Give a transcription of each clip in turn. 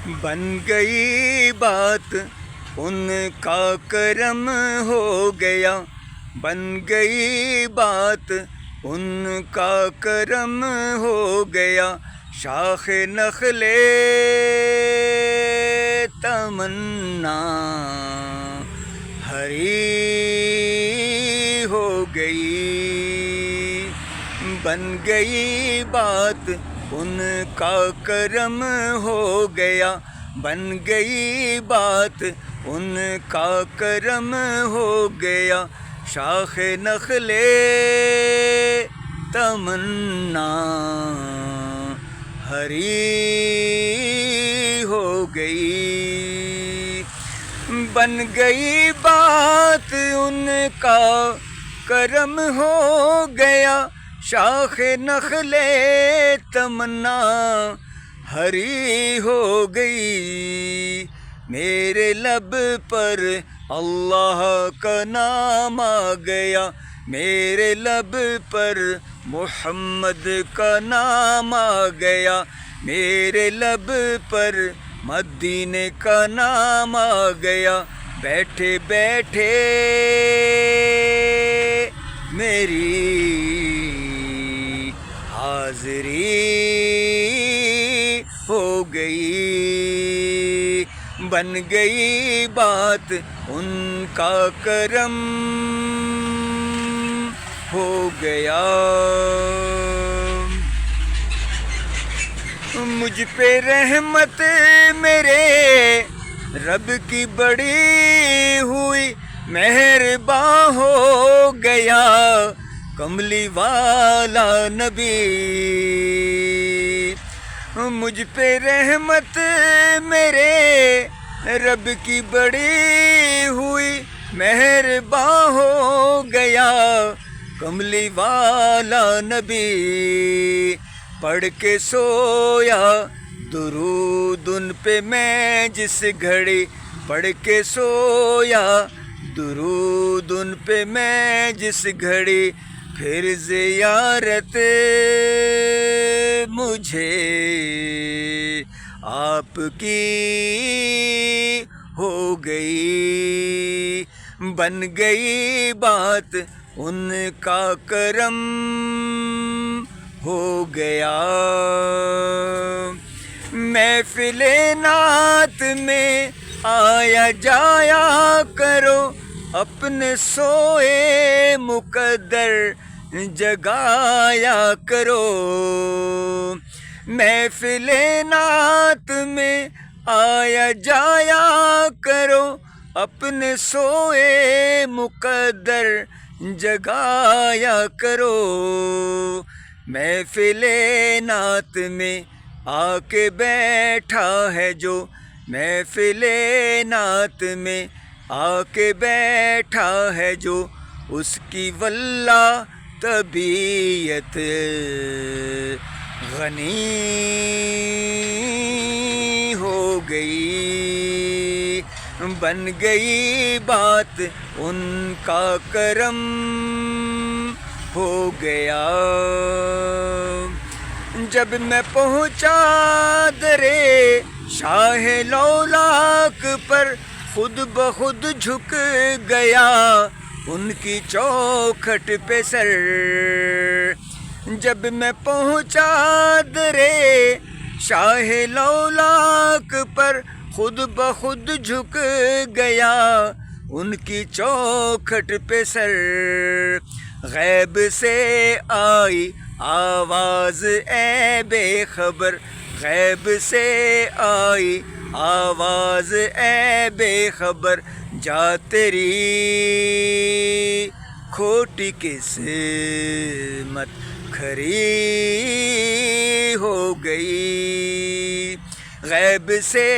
بن گئی بات ان کا کرم ہو گیا، بن گئی بات ان کا کرم ہو گیا، شاخ نخل تمنا ہری ہو گئی، بن گئی بات ان کا کرم ہو گیا، بن گئی بات ان کا کرم ہو گیا، شاخ نخل تمنا ہری ہو گئی، بن گئی بات ان کا کرم ہو گیا، شاخ نخل تمنا ہری ہو گئی، میرے لب پر اللہ کا نام آ گیا، میرے لب پر محمد کا نام آ گیا، میرے لب پر مدینے کا نام آ گیا، بیٹھے بیٹھے میری حاضری ہو گئی، بن گئی بات ان کا کرم ہو گیا، مجھ پہ رحمت میرے رب کی بڑی ہوئی، مہرباں ہو گیا کملی والا نبی، مجھ پہ رحمت میرے رب کی بڑی ہوئی، مہرباں ہو گیا کملی والا نبی، پڑھ کے سویا درود ان پہ میں جس گھڑی، پڑھ کے سویا درود ان پہ میں جس گھڑی، پھر زیارت مجھے آپ کی ہو گئی، بن گئی بات ان کا کرم ہو گیا، محفل نعت میں آیا جایا کرو، اپنے سوئے مقدر جگایا کرو، محفل نعت میں آیا جایا کرو، اپنے سوئے مقدر جگایا کرو، محفل نعت میں آ کے بیٹھا ہے جو، محفل نعت میں آ کے بیٹھا ہے جو، اس کی واللہ طبیعت غنی ہو گئی، بن گئی بات ان کا کرم ہو گیا، جب میں پہنچا درے شاہ لولاک پر، خود بخود جھک گیا ان کی چوکھٹ پہ سر، جب میں پہنچا درے شاہ لولاک پر، خود بخود جھک گیا ان کی چوکھٹ پہ سر، غیب سے آئی آواز اے بے خبر، غیب سے آئی آواز اے بے خبر، جا تیری کھوٹی قسمت کھری ہو گئی، غیب سے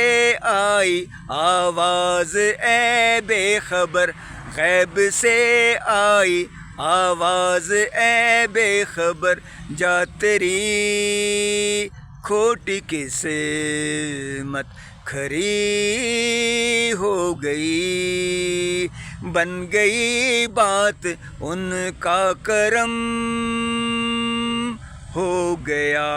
آئی آواز اے بے خبر، غیب سے آئی آواز اے بے خبر، جا تیری کھوٹی قسمت کھری ہو گئی، بن گئی بات ان کا کرم ہو گیا۔